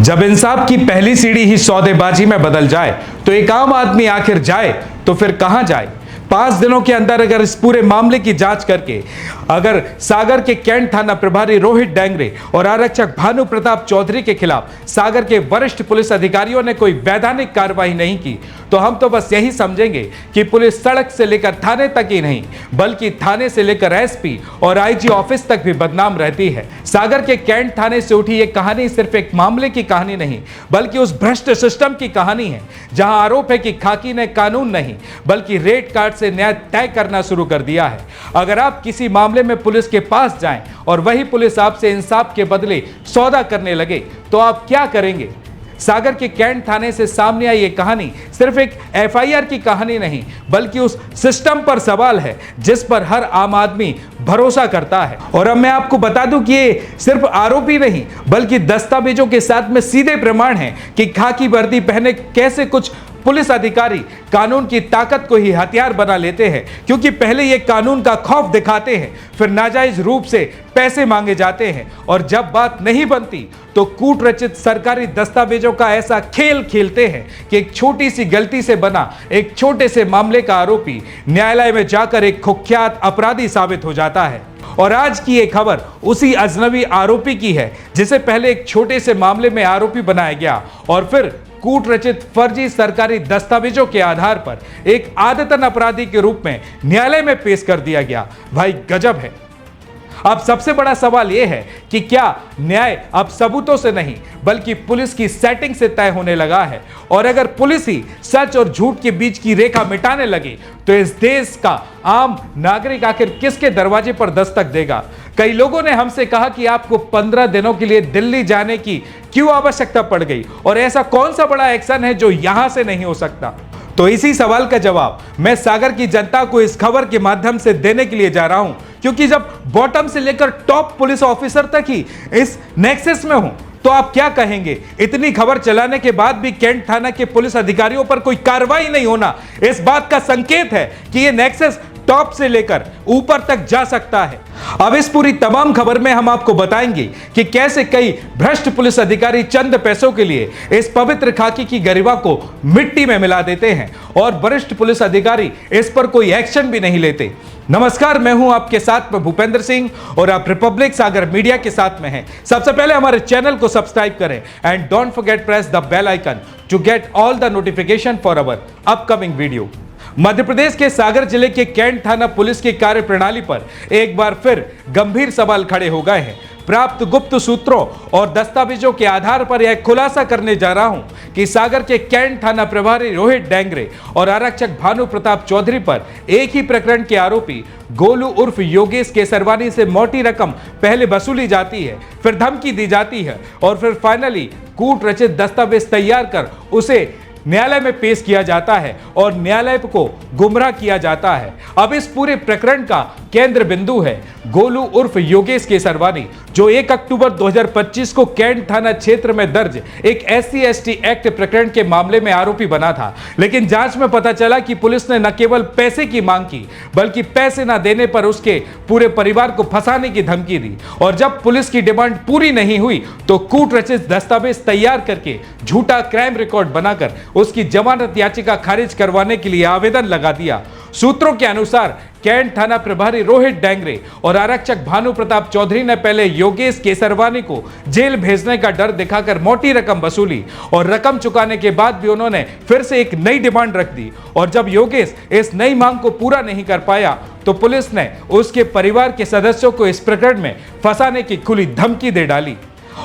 जब इंसाफ की पहली सीढ़ी ही सौदेबाजी में बदल जाए तो एक आम आदमी आखिर जाए तो फिर कहां जाए। 5 दिनों के अंदर अगर इस पूरे मामले की जांच करके अगर सागर के कैंट थाना प्रभारी रोहित डेंगरे और आरक्षक भानु प्रताप चौधरी के खिलाफ सागर के वरिष्ठ पुलिस अधिकारियों ने कोई वैधानिक कार्रवाई नहीं की तो हम तो बस यही समझेंगे कि पुलिस सड़क से लेकर थाने तक ही नहीं बल्कि थाने से लेकर एसपी और आईजी ऑफिस तक भी बदनाम रहती है। सागर के कैंट थाने से उठी ये कहानी सिर्फ एक मामले की कहानी नहीं बल्कि उस भ्रष्ट सिस्टम की कहानी है जहां आरोप है कि खाकी ने कानून नहीं बल्कि रेड कार्ड से न्याय तय करना शुरू कर दिया है। अगर आप किसी मामले में पुलिस के पास जाएं और वही पुलिस आपसे इंसाफ के बदले सौदा करने लगे तो आप क्या करेंगे। सागर के कैंट थाने से सामने आई ये कहानी सिर्फ एक एफआईआर की कहानी नहीं बल्कि उस सिस्टम पर सवाल है जिस पर हर आम आदमी भरोसा करता है। और अब मैं आपको बता दूं कि ये सिर्फ आरोपी नहीं बल्कि दस्तावेजों के साथ में सीधे प्रमाण है कि खाकी वर्दी पहने कैसे कुछ पुलिस अधिकारी कानून की ताकत को ही हथियार बना लेते हैं, क्योंकि पहले ये कानून का खौफ दिखाते हैं फिर नाजायज रूप से पैसे मांगे जाते हैं और जब बात नहीं बनती तो कूट रचित सरकारी दस्तावेजों का ऐसा खेल खेलते हैं कि एक छोटी सी गलती से बना एक छोटे से मामले का आरोपी न्यायालय में जाकर एक कुख्यात अपराधी साबित हो जाता है। और आज की ये खबर उसी अजनबी आरोपी की है जिसे पहले एक छोटे से मामले में आरोपी बनाया गया और फिर कूट रचित फर्जी सरकारी दस्तावेजों के आधार पर एक आदतन अपराधी के रूप में न्यायालय में पेश कर दिया गया। भाई गजब है। अब सबसे बड़ा सवाल यह है कि क्या न्याय अब सबूतों से नहीं बल्कि पुलिस की सेटिंग से तय होने लगा है। और अगर पुलिस ही सच और झूठ के बीच की रेखा मिटाने लगे तो इस देश का आम नागरिक आखिर किसके दरवाजे पर दस्तक देगा। कई लोगों ने हमसे कहा कि आपको 15 दिनों के लिए दिल्ली जाने की क्यों आवश्यकता पड़ गई और ऐसा कौन सा बड़ा एक्शन है जो यहां से नहीं हो सकता। तो इसी सवाल का जवाब मैं सागर की जनता को इस खबर के माध्यम से देने के लिए जा रहा हूं, क्योंकि जब बॉटम से लेकर टॉप पुलिस ऑफिसर तक ही इस नेक्सस में हूं तो आप क्या कहेंगे। इतनी खबर चलाने के बाद भी कैंट थाना के पुलिस अधिकारियों पर कोई कार्रवाई नहीं होना इस बात का संकेत है कि यह नेक्सस टॉप से लेकर ऊपर तक जा सकता है। अब इस पूरी तमाम खबर में हम आपको बताएंगे कि कैसे कई भ्रष्ट पुलिस अधिकारी चंद पैसों के लिए इस पवित्र खाकी की गरिमा को मिट्टी में मिला देते हैं और वरिष्ठ पुलिस अधिकारी इस पर कोई एक्शन भी नहीं लेते। नमस्कार, मैं हूं आपके साथ में भूपेंद्र सिंह और आप रिपब्लिक सागर मीडिया के साथ में हैं। सबसे पहले हमारे चैनल को सब्सक्राइब करें and don't forget press the bell icon to get all the notification for our upcoming video. Madhya Pradesh के सागर जिले के कैंट थाना पुलिस की कार्यप्रणाली पर एक बार फिर गंभीर सवाल खड़े हो गए हैं। प्राप्त गुप्त सूत्रों और दस्तावेजों के आधार पर यह खुलासा करने जा रहा हूं कि सागर के कैंट थाना प्रभारी रोहित डेंगरे और आरक्षक भानु प्रताप चौधरी पर एक ही प्रकरण के आरोपी गोलू उर्फ योगेश केसरवानी से मोटी रकम पहले वसूली जाती है, फिर धमकी दी जाती है और फिर फाइनली कूट रचित दस्तावेज तैयार कर उसे न्यायालय में पेश किया जाता है और न्यायालय को गुमराह किया जाता है। अब इस पूरे प्रकरण का केंद्र बिंदु है गोलू उर्फ योगेश केसरवानी, जो 1 अक्टूबर 2025 को कैंट थाना क्षेत्र में दर्ज एक SC/ST एक्ट प्रकरण के मामले में आरोपी बना था। लेकिन जांच में पता चला कि पुलिस ने न केवल पैसे की मांग की बल्कि पैसे न देने पर उसके पूरे परिवार को फंसाने की धमकी दी और जब पुलिस की डिमांड पूरी नहीं हुई तो कूट रचित दस्तावेज तैयार करके झूठा क्राइम रिकॉर्ड बनाकर उसकी जमानत याचिका खारिज करवाने के लिए आवेदन लगा दिया। सूत्रों के अनुसार कैंट थाना प्रभारी रोहित डेंगरे और आरक्षक भानु प्रताप चौधरी ने पहले योगेश केसरवानी को जेल भेजने का डर दिखाकर मोटी रकम वसूली और रकम चुकाने के बाद भी उन्होंने फिर से एक नई डिमांड रख दी और जब योगेश इस नई मांग को पूरा नहीं कर पाया तो पुलिस ने उसके परिवार के सदस्यों को इस प्रकरण में फंसाने की खुली धमकी दे डाली।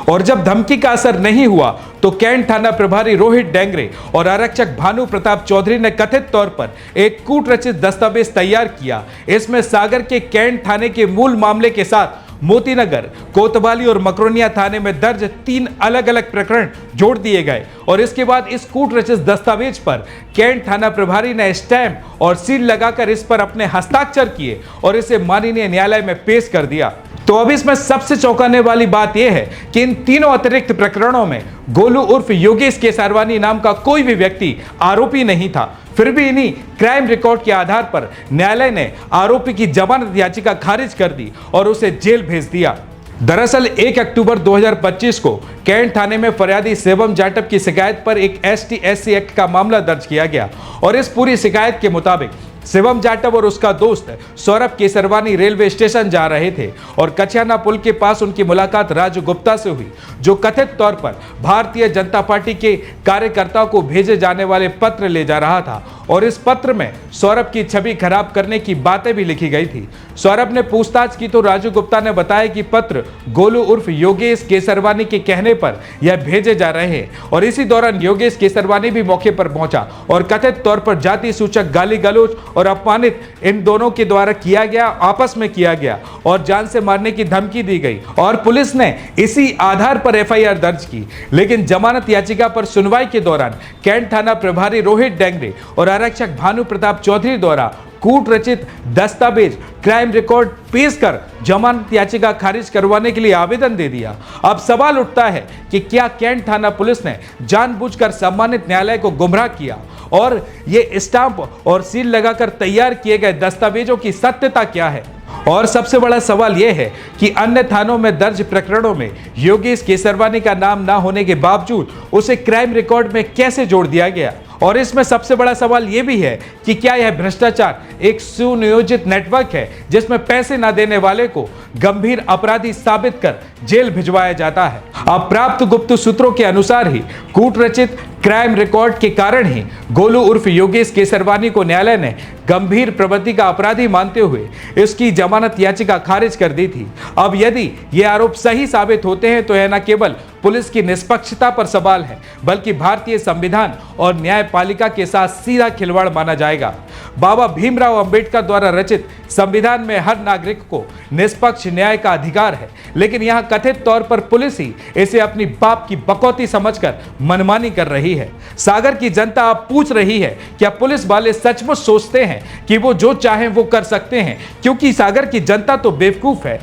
और जब धमकी का असर नहीं हुआ तो कैंट थाना प्रभारी रोहित डेंगरे और आरक्षक भानु प्रताप चौधरी ने कथित तौर पर एक कूट रचित दस्तावेज तैयार किया। इसमें सागर के कैंट थाने के मूल मामले के साथ मोतीनगर, कोतवाली और मकरोनिया थाने में दर्ज 3 अलग अलग प्रकरण जोड़ दिए गए और इसके बाद इस कूट रचित दस्तावेज पर कैंट थाना प्रभारी ने स्टैंप और सील लगाकर इस पर अपने हस्ताक्षर किए और इसे माननीय न्यायालय में पेश कर दिया। तो अब इसमें सबसे चौंकाने वाली बात यह है कि इन तीनों अतिरिक्त प्रकरणों में गोलू उर्फ योगेश केसरवानी नाम का कोई भी व्यक्ति आरोपी नहीं था। फिर भी इन्हीं क्राइम रिकॉर्ड के आधार पर न्यायालय ने आरोपी की जमानत याचिका खारिज कर दी और उसे जेल भेज दिया। दरअसल 1 अक्टूबर 2025 को कैंट थाने में फरियादी शिवम जाटव की शिकायत पर एक ST/SC एक्ट का मामला दर्ज किया गया और इस पूरी शिकायत के मुताबिक शिवम जाटव और उसका दोस्त सौरभ केसरवानी रेलवे स्टेशन जा रहे थे और कछियाना पुल के पास उनकी मुलाकात राजू गुप्ता से हुई, जो कथित तौर पर भारतीय जनता पार्टी के कार्यकर्ताओं को भेजे जाने वाले पत्र ले जा रहा था और इस पत्र में सौरभ की छवि खराब करने की बातें भी लिखी गई थी। सौरभ ने पूछताछ की तो राजू गुप्ता ने बताया कि पत्र गोलू उर्फ योगेश केसरवानी के कहने पर यह भेजे जा रहे हैं और इसी दौरान योगेश केसरवानी भी मौके पर पहुंचा और कथित तौर पर जाति सूचक गाली गलौज और अपमानित इन दोनों के द्वारा किया गया, आपस में किया गया और जान से मारने की धमकी दी गई और पुलिस ने इसी आधार पर FIR दर्ज की। लेकिन जमानत याचिका पर सुनवाई के दौरान कैंट थाना प्रभारी रोहित डेंगरे और आरक्षक भानु प्रताप चौधरी द्वारा कूट रचित दस्तावेज क्राइम रिकॉर्ड पेश कर जमानत याचिका खारिज करवाने के लिए आवेदन दे दिया। अब सवाल उठता है कि क्या कैंट थाना पुलिस ने जानबूझकर सम्मानित न्यायालय को गुमराह किया और ये स्टांप और सील लगाकर तैयार किए गए दस्तावेजों की सत्यता क्या है? और सबसे बड़ा सवाल यह है कि अन्य थानों में दर्ज प्रकरणों में योगेश केसरवानी का नाम ना होने के बावजूद उसे क्राइम रिकॉर्ड में कैसे जोड़ दिया गया? और इसमें सबसे बड़ा सवाल यह भी है कि क्या यह भ्रष्टाचार एक सुनियोजित नेटवर्क है जिसमें पैसे न देने वाले को गंभीर अपराधी साबित कर जेल भिजवाया जाता है? अब प्राप्त गुप्त सूत्रों के अनुसार ही कूट रचित क्राइम रिकॉर्ड के कारण ही गोलू उर्फ योगेश केसरवानी को न्यायालय ने गंभीर प्रवृत्ति का अपराधी मानते हुए इसकी जमानत याचिका खारिज कर दी थी। अब यदि ये आरोप सही साबित होते हैं तो यह न केवल पुलिस की निष्पक्षता पर सवाल है बल्कि भारतीय संविधान और न्यायपालिका के साथ सीधा खिलवाड़ माना जाएगा। बाबा भीमराव अंबेडकर द्वारा रचित संविधान में हर नागरिक को निष्पक्ष न्याय का अधिकार है, लेकिन यहाँ कथित तौर पर पुलिस ही इसे अपनी बाप की बकौती समझकर मनमानी कर रही है। सागर की जनता अब पूछ रही है, क्या पुलिस वाले सचमुच सोचते हैं कि वो जो चाहें वो कर सकते हैं? क्योंकि सागर की जनता तो बेवकूफ है।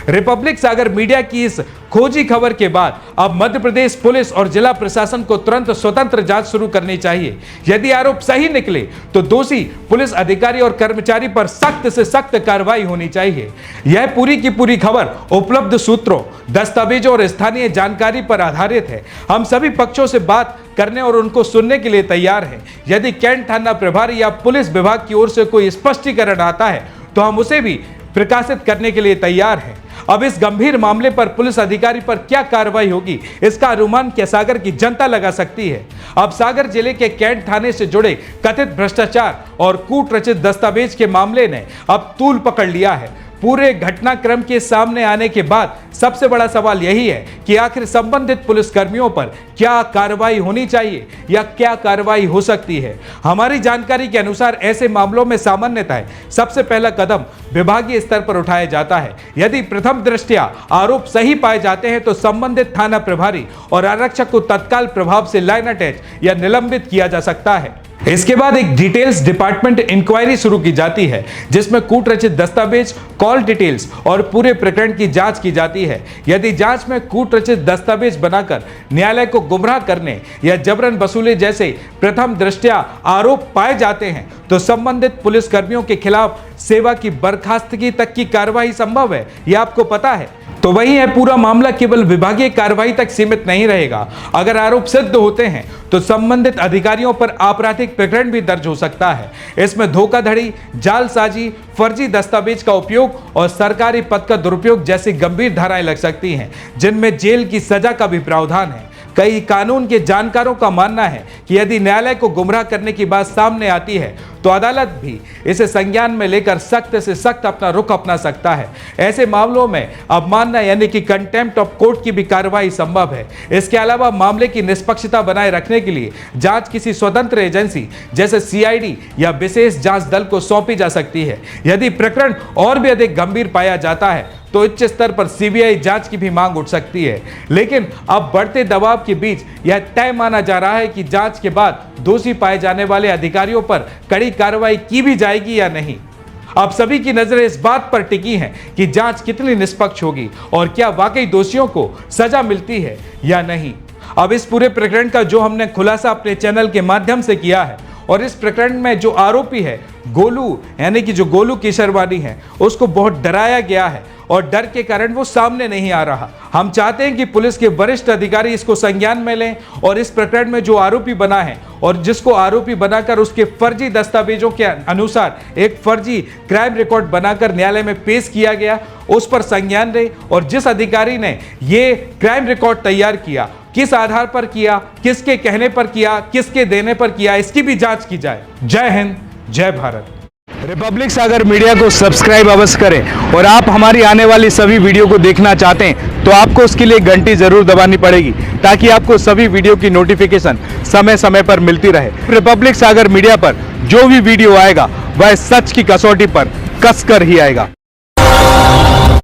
रिपब्लिक सागर मीडिया की इस खोजी खबर के बाद अब मध्य प्रदेश पुलिस और जिला प्रशासन को तुरंत स्वतंत्र जांच शुरू करनी चाहिए। यदि आरोप सही निकले तो दोषी पुलिस अधिकारी और कर्मचारी पर सख्त से सख्त कार्रवाई होनी चाहिए। यह पूरी की पूरी खबर उपलब्ध सूत्रों, दस्तावेजों और स्थानीय जानकारी पर आधारित है। हम सभी पक्षों से बात करने और उनको सुनने के लिए तैयार हैं। यदि कैंट थाना प्रभारी या पुलिस विभाग की ओर से कोई स्पष्टीकरण आता है तो हम उसे भी प्रकाशित करने के लिए तैयार हैं। अब इस गंभीर मामले पर पुलिस अधिकारी पर क्या कार्रवाई होगी, इसका अनुमान क्या सागर की जनता लगा सकती है? अब सागर जिले के कैंट थाने से जुड़े कथित भ्रष्टाचार और कूट रचित दस्तावेज के मामले ने अब तूल पकड़ लिया है। पूरे घटनाक्रम के सामने आने के बाद सबसे बड़ा सवाल यही है कि आखिर संबंधित पुलिसकर्मियों पर क्या कार्रवाई होनी चाहिए या क्या कार्रवाई हो सकती है। हमारी जानकारी के अनुसार ऐसे मामलों में सामान्यतः सबसे पहला कदम विभागीय स्तर पर उठाया जाता है। यदि प्रथम दृष्टया आरोप सही पाए जाते हैं तो संबंधित थाना प्रभारी और आरक्षक को तत्काल प्रभाव से लाइन अटैच या निलंबित किया जा सकता है। इसके बाद एक डिटेल्स डिपार्टमेंट इंक्वायरी शुरू की जाती है जिसमें कूट रचित दस्तावेज, कॉल डिटेल्स और पूरे प्रकरण की जांच की जाती है। यदि जांच में कूट रचित दस्तावेज बनाकर न्यायालय को गुमराह करने या जबरन वसूली जैसे प्रथम दृष्टया आरोप पाए जाते हैं तो संबंधित पुलिसकर्मियों के खिलाफ सेवा की बर्खास्तगी तक की कार्रवाई संभव है, यह आपको पता है। तो वही है, पूरा मामला केवल विभागीय कार्रवाई तक सीमित नहीं रहेगा। अगर आरोप सिद्ध होते हैं तो संबंधित अधिकारियों पर आपराधिक प्रकरण भी दर्ज हो सकता है। इसमें धोखाधड़ी, जालसाजी, फर्जी दस्तावेज का उपयोग और सरकारी पद का दुरुपयोग जैसी गंभीर धाराएं लग सकती हैं, जिनमें जेल की सजा का भी प्रावधान है। कई कानून के जानकारों का मानना है कि यदि न्यायालय को गुमराह करने की बात सामने आती है तो अदालत भी इसे संज्ञान में लेकर सख्त से सख्त अपना रुख अपना सकता है। ऐसे मामलों में अवमानना यानी कि कंटेम्प्ट ऑफ कोर्ट की भी कार्रवाई संभव है। इसके अलावा मामले की निष्पक्षता बनाए रखने के लिए जांच किसी स्वतंत्र एजेंसी जैसे CID या विशेष जांच दल को सौंपी जा सकती है। यदि प्रकरण और भी अधिक गंभीर पाया जाता है तो उच्च स्तर पर CBI जांच की भी मांग उठ सकती है। लेकिन अब बढ़ते दबाव के बीच यह तय माना जा रहा है कि जांच के बाद दोषी पाए जाने वाले अधिकारियों पर कड़ी कार्रवाई की भी जाएगी या नहीं। अब सभी की नजरें इस बात पर टिकी हैं कि जांच कितनी निष्पक्ष होगी और क्या वाकई दोषियों को सजा मिलती है या नहीं। अब इस पूरे प्रकरण का जो हमने खुलासा अपने चैनल के माध्यम से किया है और इस प्रकरण में जो आरोपी है गोलू, यानी कि जो गोलू केशरवानी है, उसको बहुत डराया गया है और डर के कारण वो सामने नहीं आ रहा। हम चाहते हैं कि पुलिस के वरिष्ठ अधिकारी इसको संज्ञान में लें और इस प्रकरण में जो आरोपी बना है और जिसको आरोपी बनाकर उसके फर्जी दस्तावेजों के अनुसार एक फर्जी क्राइम रिकॉर्ड बनाकर न्यायालय में पेश किया गया, उस पर संज्ञान ले और जिस अधिकारी ने ये क्राइम रिकॉर्ड तैयार किया, किस आधार पर किया, किसके कहने पर किया, किसके देने पर किया, इसकी भी जांच की जाए। जय हिंद, जय भारत। रिपब्लिक सागर मीडिया को सब्सक्राइब अवश्य करें और आप हमारी आने वाली सभी वीडियो को देखना चाहते हैं तो आपको उसके लिए घंटी जरूर दबानी पड़ेगी ताकि आपको सभी वीडियो की नोटिफिकेशन समय समय पर मिलती रहे। रिपब्लिक सागर मीडिया पर जो भी वीडियो आएगा वह सच की कसौटी पर कसकर ही आएगा।